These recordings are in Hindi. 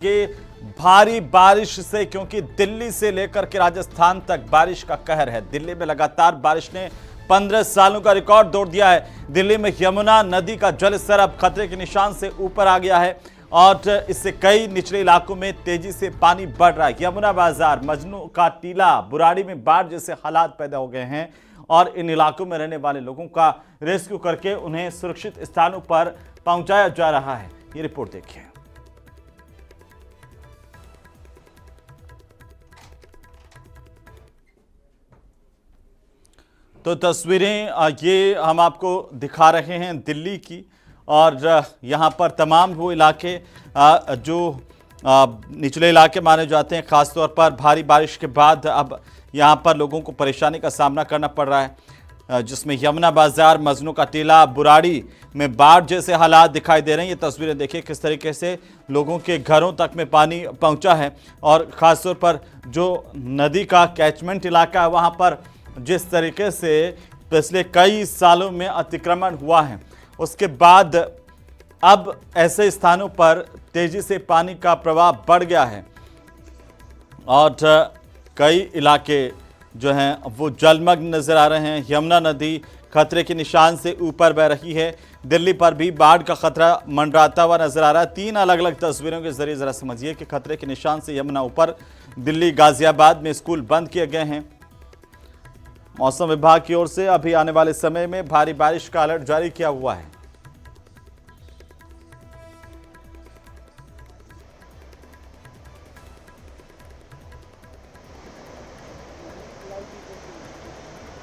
कि भारी बारिश से, क्योंकि दिल्ली से लेकर के राजस्थान तक बारिश का कहर है। दिल्ली में लगातार बारिश ने 15 सालों का रिकॉर्ड तोड़ दिया है। दिल्ली में यमुना नदी का जलस्तर अब खतरे के निशान से ऊपर आ गया है और इससे कई निचले इलाकों में तेजी से पानी बढ़ रहा है। यमुना बाजार, मजनू का टीला, बुराड़ी में बाढ़ जैसे हालात पैदा हो गए हैं और इन इलाकों में रहने वाले लोगों का रेस्क्यू करके उन्हें सुरक्षित स्थानों पर पहुंचाया जा रहा है। ये रिपोर्ट देखिए। तो तस्वीरें ये हम आपको दिखा रहे हैं दिल्ली की, और यहाँ पर तमाम वो इलाके जो निचले इलाके माने जाते हैं, ख़ासतौर पर भारी बारिश के बाद अब यहाँ पर लोगों को परेशानी का सामना करना पड़ रहा है, जिसमें यमुना बाजार, मजनू का टीला, बुराड़ी में बाढ़ जैसे हालात दिखाई दे रहे हैं। ये तस्वीरें देखिए किस तरीके से लोगों के घरों तक में पानी पहुँचा है और ख़ासतौर पर जो नदी का कैचमेंट इलाका है वहाँ पर जिस तरीके से पिछले कई सालों में अतिक्रमण हुआ है, उसके बाद अब ऐसे स्थानों पर तेजी से पानी का प्रवाह बढ़ गया है और कई इलाके जो हैं वो जलमग्न नजर आ रहे हैं। यमुना नदी खतरे के निशान से ऊपर बह रही है। दिल्ली पर भी बाढ़ का खतरा मंडराता हुआ नजर आ रहा है। 3 अलग अलग तस्वीरों के जरिए जरा समझिए कि खतरे के निशान से यमुना ऊपर। दिल्ली, गाजियाबाद में स्कूल बंद किए गए हैं। मौसम विभाग की ओर से अभी आने वाले समय में भारी बारिश का अलर्ट जारी किया हुआ है।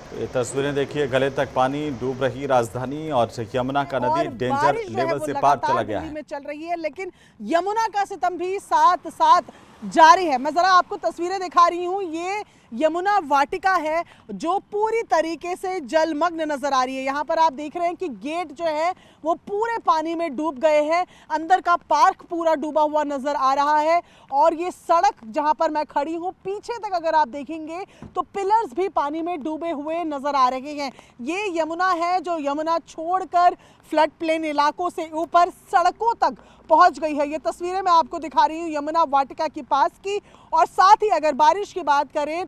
तो ये तस्वीरें देखिए, गले तक पानी डूब रही राजधानी और यमुना का नदी डेंजर लेवल से पार चला गया है। में चल रही है, लेकिन यमुना का सितम भी साथ साथ जारी है। मैं जरा आपको तस्वीरें दिखा रही हूँ। ये यमुना वाटिका है जो पूरी तरीके से जलमग्न नजर आ रही है। यहाँ पर आप देख रहे हैं कि गेट जो है वो पूरे पानी में डूब गए हैं। अंदर का पार्क पूरा डूबा हुआ नजर आ रहा है और ये सड़क जहाँ पर मैं खड़ी हूँ, पीछे तक अगर आप देखेंगे तो पिलर्स भी पानी में डूबे हुए नजर आ रहे हैं। ये यमुना है जो यमुना छोड़कर फ्लड प्लेन इलाकों से ऊपर सड़कों तक पहुंच गई है। ये तस्वीरें मैं आपको दिखा रही हूँ यमुना वाटिका के पास की। और साथ ही अगर बारिश की बात करें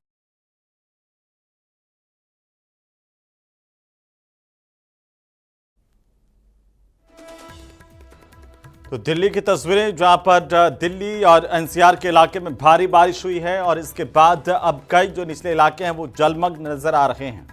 तो दिल्ली की तस्वीरें, जहां पर दिल्ली और एनसीआर के इलाके में भारी बारिश हुई है और इसके बाद अब कई जो निचले इलाके हैं वो जलमग्न नजर आ रहे हैं।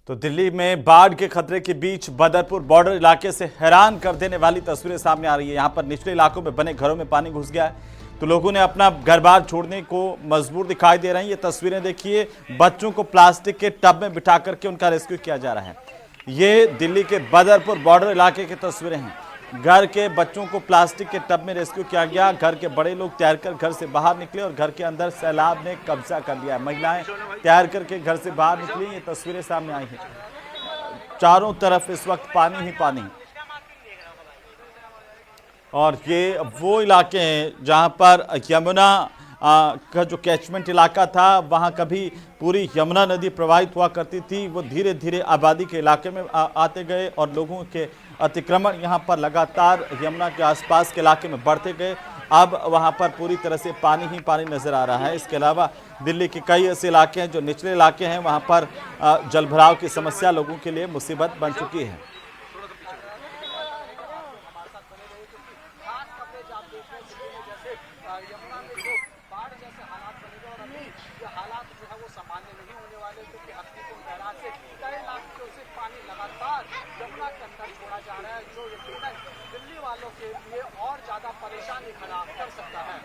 तो दिल्ली में बाढ़ के खतरे के बीच बदरपुर बॉर्डर इलाके से हैरान कर देने वाली तस्वीरें सामने आ रही है। यहां पर निचले इलाकों में बने घरों में पानी घुस गया है, तो लोगों ने अपना घर बार छोड़ने को मजबूर दिखाई दे रहे हैं। ये तस्वीरें देखिए, बच्चों को प्लास्टिक के टब में बिठा करके उनका रेस्क्यू किया जा रहा है। ये दिल्ली के बदरपुर बॉर्डर इलाके की तस्वीरें हैं। घर के बच्चों को प्लास्टिक के टब में रेस्क्यू किया गया। घर के बड़े लोग तैर कर घर से बाहर निकले और घर के अंदर सैलाब ने कब्जा कर लिया है। महिलाएं तैर करके घर से बाहर निकली। ये तस्वीरें सामने आई हैं। चारों तरफ इस वक्त पानी ही पानी, और ये वो इलाके हैं जहां पर यमुना का जो कैचमेंट इलाका था, वहां कभी पूरी यमुना नदी प्रवाहित हुआ करती थी। वो धीरे धीरे आबादी के इलाके में आते गए और लोगों के अतिक्रमण यहां पर लगातार यमुना के आसपास के इलाके में बढ़ते गए। अब वहां पर पूरी तरह से पानी ही पानी नजर आ रहा है। इसके अलावा दिल्ली के कई ऐसे इलाके हैं जो निचले इलाके हैं, वहां पर जलभराव की समस्या लोगों के लिए मुसीबत बन चुकी है। दिल्ली वालों के लिए और ज्यादा परेशानी खड़ा कर सकता है।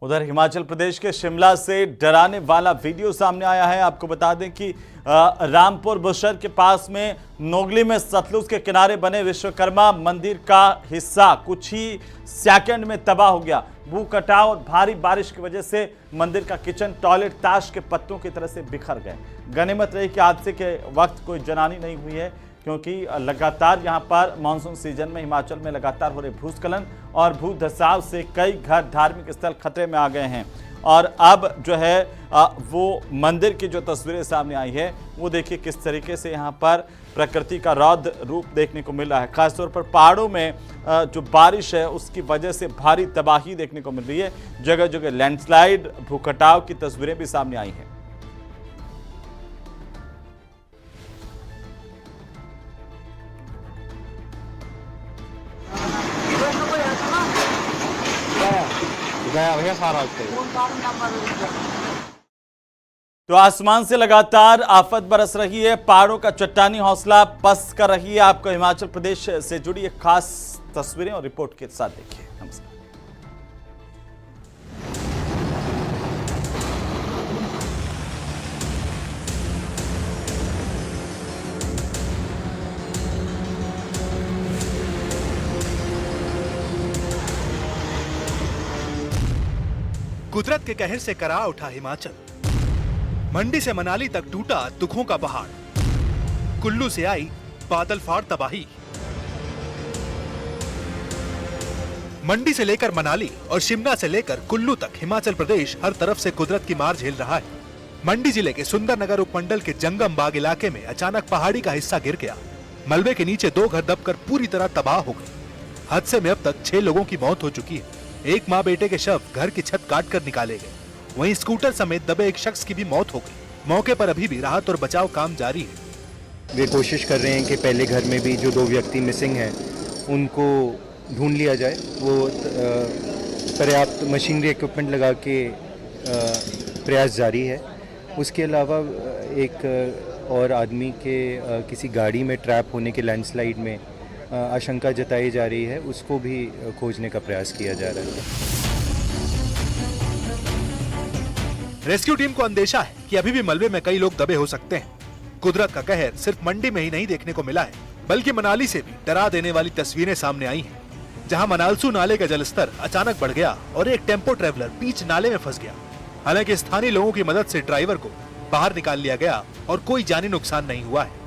उधर हिमाचल प्रदेश के शिमला से डराने वाला वीडियो सामने आया है। आपको बता दें कि रामपुर बुशहर के पास में नोगली में सतलुज के किनारे बने विश्वकर्मा मंदिर का हिस्सा कुछ ही सेकंड में तबाह हो गया। भू कटाव और भारी बारिश की वजह से मंदिर का किचन, टॉयलेट ताश के पत्तों की तरह से बिखर गए। गनीमत रही कि हादसे के वक्त कोई जनानी नहीं हुई है, क्योंकि लगातार यहां पर मानसून सीजन में हिमाचल में लगातार हो रहे भूस्खलन और भू धसाव से कई घर, धार्मिक स्थल खतरे में आ गए हैं और अब जो है वो मंदिर की जो तस्वीरें सामने आई है वो देखिए किस तरीके से यहाँ पर प्रकृति का रौद्र रूप देखने को मिल रहा है। खासतौर पर पहाड़ों में जो बारिश है उसकी वजह से भारी तबाही देखने को मिल रही है। जगह जगह लैंडस्लाइड, भूकटाव की तस्वीरें भी सामने आई हैं। गया भैया सारा तो आसमान से लगातार आफत बरस रही है, पहाड़ों का चट्टानी हौसला पस्त कर रही है। आपको हिमाचल प्रदेश से जुड़ी एक खास तस्वीरें और रिपोर्ट के साथ देखिए। नमस्कार। कुदरत के कहर से करा उठा हिमाचल। मंडी से मनाली तक टूटा दुखों का पहाड़। कुल्लू से आई बादल फाड़ तबाही। मंडी से लेकर मनाली और शिमला से लेकर कुल्लू तक हिमाचल प्रदेश हर तरफ से कुदरत की मार झेल रहा है। मंडी जिले के सुंदरनगर उपमंडल के जंगम बाग इलाके में अचानक पहाड़ी का हिस्सा गिर गया। मलबे के नीचे 2 घर दबकर पूरी तरह तबाह हो गए। हादसे में अब तक 6 लोगों की मौत हो चुकी है। एक माँ बेटे के शव घर की छत काटकर निकाले गए। वहीं स्कूटर समेत दबे एक शख्स की भी मौत हो गई। मौके पर अभी भी राहत और बचाव काम जारी है। वे कोशिश कर रहे हैं कि पहले घर में भी जो 2 व्यक्ति मिसिंग हैं उनको ढूंढ लिया जाए। वो पर्याप्त मशीनरी इक्विपमेंट लगा के प्रयास जारी है। उसके अलावा एक और आदमी के किसी गाड़ी में ट्रैप होने के लैंडस्लाइड में आशंका जताई जा रही है, उसको भी खोजने का प्रयास किया जा रहा है। रेस्क्यू टीम को अंदेशा है कि अभी भी मलबे में कई लोग दबे हो सकते हैं। कुदरत का कहर सिर्फ मंडी में ही नहीं देखने को मिला है, बल्कि मनाली से भी डरा देने वाली तस्वीरें सामने आई हैं, जहां मनालसू नाले का जलस्तर अचानक बढ़ गया और एक टेम्पो ट्रेवलर बीच नाले में फंस गया। हालांकि स्थानीय लोगों की मदद से ड्राइवर को बाहर निकाल लिया गया और कोई जानी नुकसान नहीं हुआ है।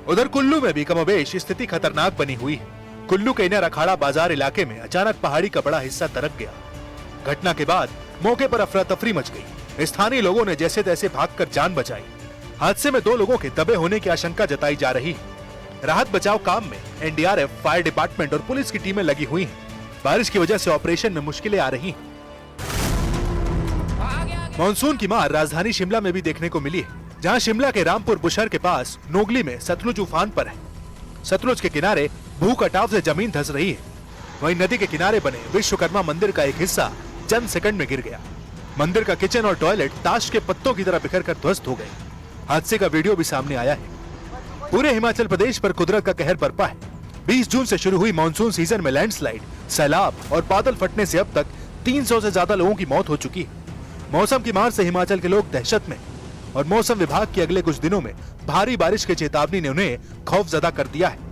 उधर कुल्लू में भी कमोबेश स्थिति खतरनाक बनी हुई है। कुल्लू के इनर अखाड़ा बाजार इलाके में अचानक पहाड़ी का बड़ा हिस्सा दरक गया। घटना के बाद मौके पर अफरा तफरी मच गई। स्थानीय लोगों ने जैसे तैसे भागकर जान बचाई। हादसे में 2 लोगों के दबे होने की आशंका जताई जा रही है। राहत बचाव काम में एनडीआरएफ, फायर डिपार्टमेंट और पुलिस की टीमें लगी हुई हैं। बारिश की वजह से ऑपरेशन में मुश्किलें आ रही हैं। मानसून की मार राजधानी शिमला में भी देखने को मिली है, जहां शिमला के रामपुर बुशहर के पास नोगली में सतलुज उफान पर है। सतलुज के किनारे भू कटाव से जमीन धंस रही है। वहीं नदी के किनारे बने विश्वकर्मा मंदिर का एक हिस्सा चंद सेकंड में गिर गया। मंदिर का किचन और टॉयलेट ताश के पत्तों की तरह बिखरकर ध्वस्त हो गए। हादसे का वीडियो भी सामने आया है। पूरे हिमाचल प्रदेश पर कुदरत का कहर बरपा है। 20 जून से शुरू हुई मानसून सीजन में लैंडस्लाइड, सैलाब और बादल फटने से अब तक 300 से ज्यादा लोगों की मौत हो चुकी है। मौसम की मार से हिमाचल के लोग दहशत में और मौसम विभाग की अगले कुछ दिनों में भारी बारिश की चेतावनी ने उन्हें खौफजदा कर दिया है।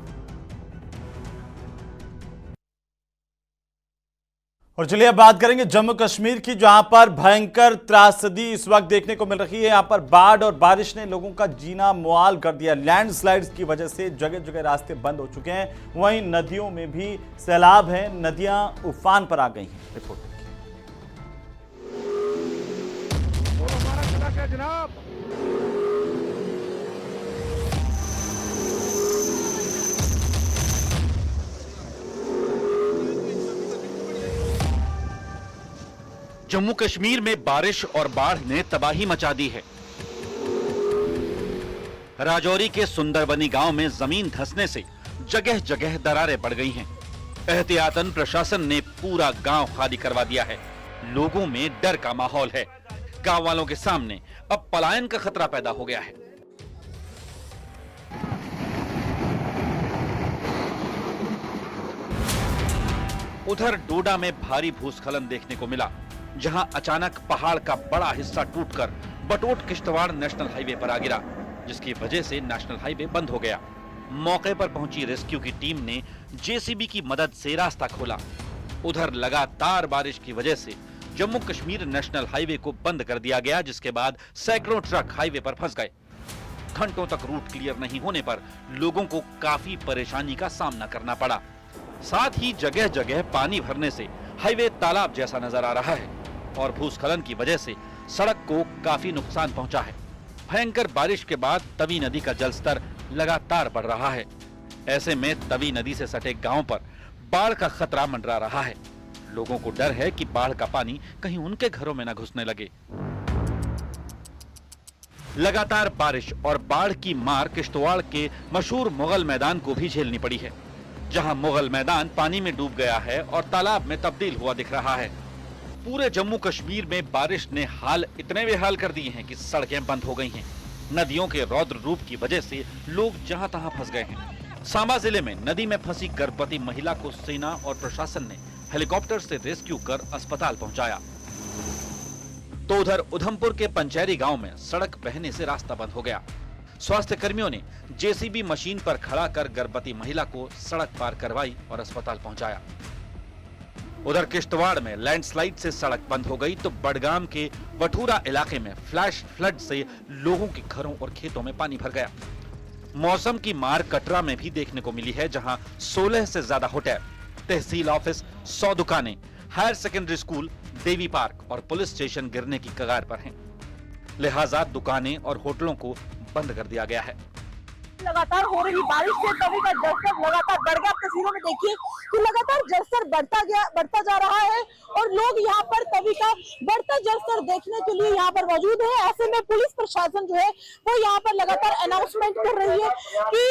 और चलिए अब बात करेंगे जम्मू कश्मीर की, जहां पर भयंकर त्रासदी इस वक्त देखने को मिल रही है। यहां पर बाढ़ और बारिश ने लोगों का जीना मुहाल कर दिया। लैंडस्लाइड्स की वजह से जगह जगह रास्ते बंद हो चुके हैं। वहीं नदियों में भी सैलाब है, नदियां उफान पर आ गई हैं। रिपोर्ट जनाब जम्मू कश्मीर में बारिश और बाढ़ ने तबाही मचा दी है। राजौरी के सुंदरबनी गांव में जमीन धंसने से जगह जगह दरारें पड़ गई हैं। एहतियातन प्रशासन ने पूरा गांव खाली करवा दिया है। लोगों में डर का माहौल है। गांव वालों के सामने अब पलायन का खतरा पैदा हो गया है। उधर डोडा में भारी भूस्खलन देखने को मिला, जहां अचानक पहाड़ का बड़ा हिस्सा टूटकर बटोट किश्तवाड़ नेशनल हाईवे पर आ गिरा, जिसकी वजह से नेशनल हाईवे बंद हो गया। मौके पर पहुंची रेस्क्यू की टीम ने जेसीबी की मदद से रास्ता खोला। उधर लगातार बारिश की वजह से जम्मू कश्मीर नेशनल हाईवे को बंद कर दिया गया, जिसके बाद सैकड़ों ट्रक हाईवे पर फंस गए। घंटों तक रूट क्लियर नहीं होने पर लोगों को काफी परेशानी का सामना करना पड़ा। साथ ही जगह जगह पानी भरने से हाईवे तालाब जैसा नजर आ रहा है। और भूस्खलन की वजह से सड़क को काफी नुकसान पहुंचा है। भयंकर बारिश के बाद तवी नदी का जलस्तर लगातार बढ़ रहा है। ऐसे में तवी नदी से सटे गांवों पर बाढ़ का खतरा मंडरा रहा है। लोगों को डर है कि बाढ़ का पानी कहीं उनके घरों में न घुसने लगे। लगातार बारिश और बाढ़ की मार किश्तवाड़ के मशहूर मुगल मैदान को भी झेलनी पड़ी है, जहां मुगल मैदान पानी में डूब गया है और तालाब में तब्दील हुआ दिख रहा है। पूरे जम्मू कश्मीर में बारिश ने हाल इतने बेहाल कर दिए हैं कि सड़कें बंद हो गई हैं। नदियों के रौद्र रूप की वजह से लोग जहां तहां फंस गए हैं। सांबा जिले में नदी में फंसी गर्भवती महिला को सेना और प्रशासन ने हेलीकॉप्टर से रेस्क्यू कर अस्पताल पहुंचाया। तो उधर उधमपुर के पंचैरी गांव में सड़क बहने से रास्ता बंद हो गया। स्वास्थ्य कर्मियों ने जेसीबी मशीन पर खड़ा कर गर्भवती महिला को सड़क पार करवाई और अस्पताल पहुंचाया। उधर किश्तवाड़ में लैंडस्लाइड से सड़क बंद हो गई तो बडगाम के वठूरा इलाके में फ्लैश फ्लड से लोगों के घरों और खेतों में पानी भर गया। मौसम की मार कटरा में भी देखने को मिली है, जहां 16 से ज्यादा होटल, तहसील ऑफिस, 100 दुकानें, हायर सेकेंडरी स्कूल, देवी पार्क और पुलिस स्टेशन गिरने की कगार पर हैं। लिहाजा दुकानें और होटलों को बंद कर दिया गया है। लगातार हो रही बारिश से तवी का जलस्तर लगातार बढ़ गया। आप तस्वीरों में देखिए कि लगातार जलस्तर बढ़ता जा रहा है और लोग यहाँ पर तवी का बढ़ता जलस्तर देखने के लिए यहाँ पर मौजूद है। ऐसे में पुलिस प्रशासन जो है वो यहाँ पर लगातार अनाउंसमेंट कर रही है कि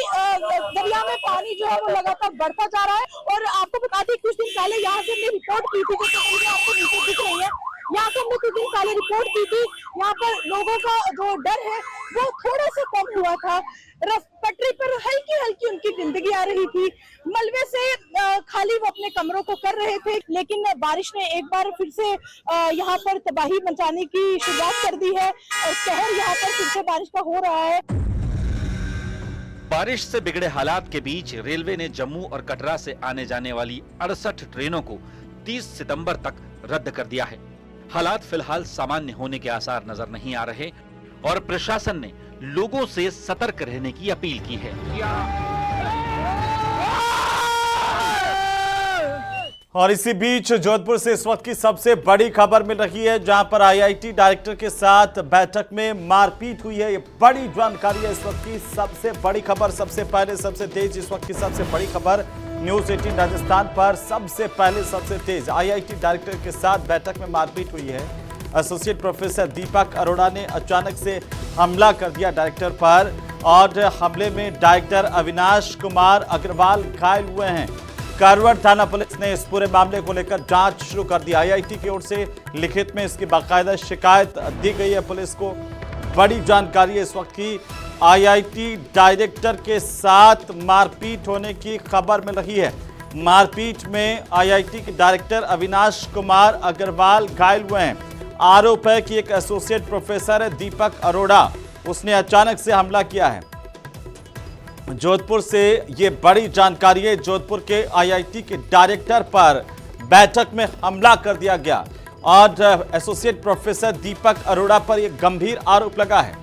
दरिया में पानी जो है वो लगातार बढ़ता जा रहा है। और आपको बता दें कुछ दिन पहले यहाँ से हमने रिपोर्ट की थी, जो तस्वीरें आपको नीचे दिख रही है, यहाँ से हमने कुछ दिन पहले रिपोर्ट की थी। यहाँ पर लोगों का जो डर है वो थोड़ा सा कम हुआ था। पटरी पर हल्की हल्की उनकी जिंदगी आ रही थी, मलबे से खाली वो अपने कमरों को कर रहे थे। लेकिन बारिश ने एक बार फिर से यहाँ पर तबाही मचाने की शुरुआत कर दी है और शहर यहाँ पर फिर से बारिश का हो रहा है। बारिश से बिगड़े हालात के बीच रेलवे ने जम्मू और कटरा से आने जाने वाली 68 ट्रेनों को 30 सितंबर तक रद्द कर दिया है। हालात फिलहाल सामान्य होने के आसार नजर नहीं आ रहे और प्रशासन ने लोगों से सतर्क रहने की अपील की है। और इसी बीच जोधपुर से इस वक्त की सबसे बड़ी खबर मिल रही है, जहां पर आईआईटी डायरेक्टर के साथ बैठक में मारपीट हुई है। ये बड़ी जानकारी है इस वक्त की सबसे बड़ी खबर, सबसे पहले सबसे तेज इस वक्त की सबसे बड़ी खबर न्यूज 18 राजस्थान पर सबसे पहले सबसे तेज आईआईटी डायरेक्टर के साथ बैठक में मारपीट हुई है। एसोसिएट प्रोफेसर दीपक अरोड़ा ने अचानक से हमला कर दिया डायरेक्टर पर और हमले में डायरेक्टर अविनाश कुमार अग्रवाल घायल हुए हैं। कारवार थाना पुलिस ने इस पूरे मामले को लेकर जांच शुरू कर दी। आईआईटी की ओर से लिखित में इसकी बाकायदा शिकायत दी गई है पुलिस को। बड़ी जानकारी है इस वक्त की, आईआईटी डायरेक्टर के साथ मारपीट होने की खबर मिल रही है। मारपीट में आईआईटी के डायरेक्टर अविनाश कुमार अग्रवाल घायल हुए हैं। आरोप है कि एक एसोसिएट प्रोफेसर है दीपक अरोड़ा, उसने अचानक से हमला किया है। जोधपुर से ये बड़ी जानकारी है, जोधपुर के आईआईटी के डायरेक्टर पर बैठक में हमला कर दिया गया और एसोसिएट प्रोफेसर दीपक अरोड़ा पर यह गंभीर आरोप लगा है।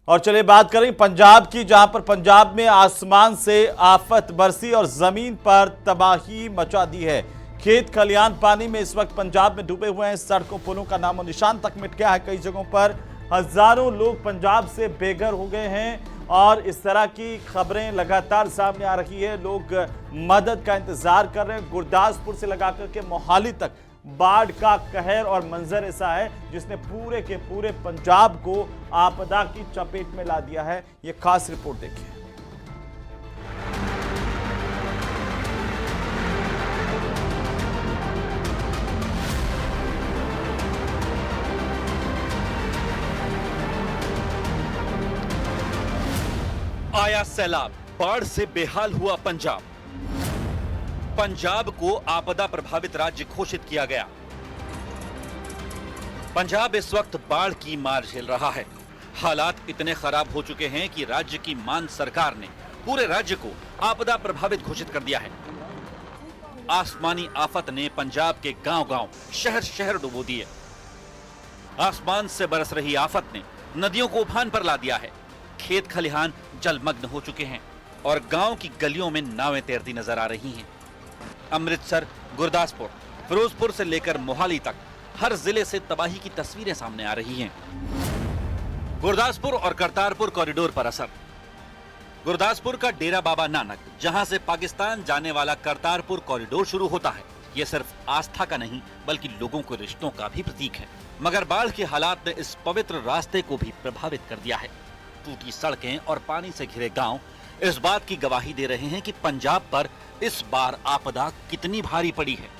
और चलिए बात करें पंजाब की, जहां पर पंजाब में आसमान से आफत बरसी और जमीन पर तबाही मचा दी है। खेत खलियान पानी में इस वक्त पंजाब में डूबे हुए हैं। सड़कों पुलों का नामो निशान तक मिट गया है। कई जगहों पर हजारों लोग पंजाब से बेघर हो गए हैं और इस तरह की खबरें लगातार सामने आ रही है। लोग मदद का इंतजार कर रहे हैं। गुरदासपुर से लगाकर के मोहाली तक बाढ़ का कहर और मंजर ऐसा है जिसने पूरे के पूरे पंजाब को आपदा की चपेट में ला दिया है। ये खास रिपोर्ट देखिए। आया सैलाब, बाढ़ से बेहाल हुआ पंजाब। पंजाब को आपदा प्रभावित राज्य घोषित किया गया। पंजाब इस वक्त बाढ़ की मार झेल रहा है। हालात इतने खराब हो चुके हैं कि राज्य की मान सरकार ने पूरे राज्य को आपदा प्रभावित घोषित कर दिया है। आसमानी आफत ने पंजाब के गांव-गांव, शहर-शहर डुबो दिए। आसमान से बरस रही आफत ने नदियों को उफान पर ला दिया है। खेत खलिहान जलमग्न हो चुके हैं और गांव की गलियों में नावें तैरती नजर आ रही हैं। अमृतसर, गुरदासपुर, फिरोजपुर से लेकर मोहाली तक हर जिले से तबाही की तस्वीरें सामने आ रही हैं। गुरदासपुर और करतारपुर कॉरिडोर पर असर। गुरदासपुर का डेरा बाबा नानक, जहां से पाकिस्तान जाने वाला करतारपुर कॉरिडोर शुरू होता है, ये सिर्फ आस्था का नहीं बल्कि लोगों के रिश्तों का भी प्रतीक है। मगर बाढ़ के हालात ने इस पवित्र रास्ते को भी प्रभावित कर दिया है। टूटी सड़कें और पानी से घिरे गांव इस बात की गवाही दे रहे हैं कि पंजाब पर इस बार आपदा कितनी भारी पड़ी है।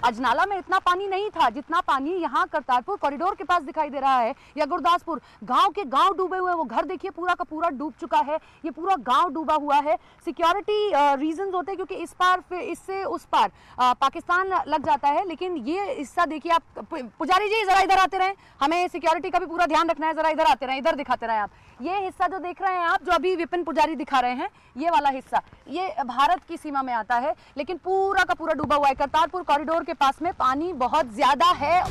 अजनाला में इतना पानी नहीं था जितना पानी यहाँ करतारपुर कॉरिडोर के पास दिखाई दे रहा है, या गुरदासपुर। गांव के गांव डूबे हुए, वो घर देखिए पूरा का पूरा डूब चुका है, ये पूरा गांव डूबा हुआ है। सिक्योरिटी रीजंस होते हैं क्योंकि इस पार फिर इससे उस पार पाकिस्तान लग जाता है, लेकिन ये हिस्सा देखिए आप। पुजारी जी जरा इधर आते रहे, हमें सिक्योरिटी का भी पूरा ध्यान रखना है, जरा इधर आते रहे, इधर दिखाते रहे आप। ये हिस्सा जो देख रहे हैं आप, जो अभी विपिन पुजारी दिखा रहे हैं, ये वाला हिस्सा ये भारत की सीमा में आता है, लेकिन पूरा का पूरा डूबा हुआ है। करतारपुर कॉरिडोर के पास में पानी बहुत ज्यादा है।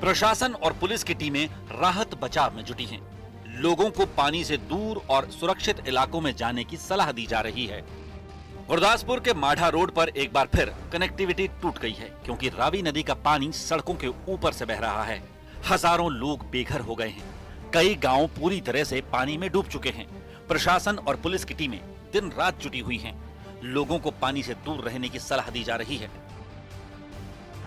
प्रशासन और पुलिस की टीमें राहत बचाव में जुटी हैं। लोगों को पानी से दूर और सुरक्षित इलाकों में जाने की सलाह दी जा रही है। गुरदासपुर के माढ़ा रोड पर एक बार फिर कनेक्टिविटी टूट गई है, क्योंकि रावी नदी का पानी सड़कों के ऊपर से बह रहा है। हजारों लोग बेघर हो गए हैं। कई गांव पूरी तरह से पानी में डूब चुके हैं। प्रशासन और पुलिस की टीमें दिन रात जुटी हुई हैं। लोगों को पानी से दूर रहने की सलाह दी जा रही है।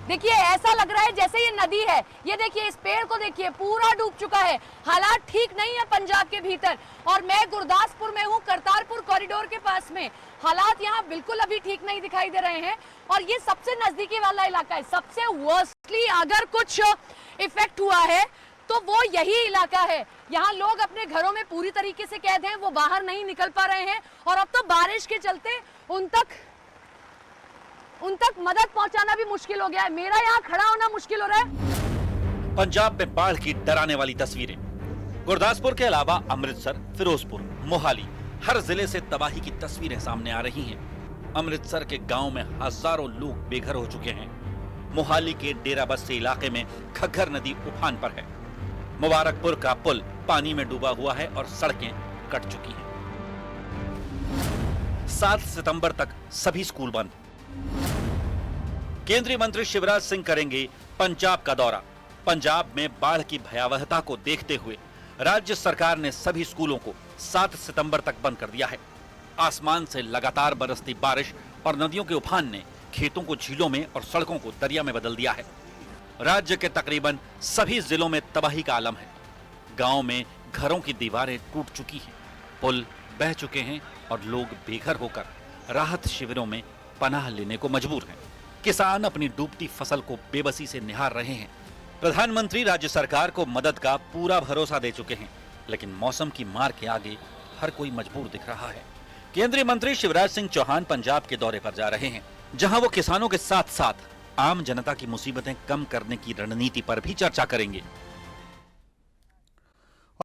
देखिए ऐसा लग रहा है जैसे ये नदी है। ये देखिए, इस पेड़ को देखिए, पूरा डूब चुका है। हालात ठीक नहीं है पंजाब के भीतर। और मैं गुरदासपुर में हूँ, करतारपुर कॉरिडोर के पास में। हालात यहाँ बिल्कुल अभी ठीक नहीं दिखाई दे रहे हैं। और ये सबसे नजदीकी वाला इलाका है। सबसे वर्स्टली अगर कुछ इफेक्ट हुआ है तो वो यही इलाका है। यहाँ लोग अपने घरों में पूरी तरीके से कैद हैं, वो बाहर नहीं निकल पा रहे हैं। और अब तो बारिश के चलते उन तक मदद पहुंचाना भी मुश्किल हो गया है। मेरा यहाँ खड़ा होना मुश्किल हो रहा है। पंजाब में बाढ़ की डराने वाली तस्वीरें। गुरदासपुर के अलावा अमृतसर, फिरोजपुर, मोहाली, हर जिले से तबाही की तस्वीरें सामने आ रही हैं। अमृतसर के गांव में हजारों लोग बेघर हो चुके हैं। मोहाली के डेरा बस्सी इलाके में घग्गर नदी उफान पर है। मुबारकपुर का पुल पानी में डूबा हुआ है और सड़कें कट चुकी हैं। 7 सितंबर तक सभी स्कूल बंद। केंद्रीय मंत्री शिवराज सिंह करेंगे पंजाब का दौरा। पंजाब में बाढ़ की भयावहता को देखते हुए राज्य सरकार ने सभी स्कूलों को 7 सितंबर तक बंद कर दिया है। आसमान से लगातार बरसती बारिश और नदियों के उफान ने खेतों को झीलों में और सड़कों को दरिया में बदल दिया है। राज्य के तकरीबन सभी जिलों में तबाही का आलम है। गांव में घरों की दीवारें टूट चुकी हैं, पुल बह चुके हैं और लोग बेघर होकर राहत शिविरों में पनाह लेने को मजबूर हैं। किसान अपनी डूबती फसल को बेबसी से निहार रहे हैं। प्रधानमंत्री राज्य सरकार को मदद का पूरा भरोसा दे चुके हैं, लेकिन मौसम की मार के आगे हर कोई मजबूर दिख रहा है। केंद्रीय मंत्री शिवराज सिंह चौहान पंजाब के दौरे पर जा रहे हैं, जहां वो किसानों के साथ साथ आम जनता की मुसीबतें कम करने की रणनीति पर भी चर्चा करेंगे।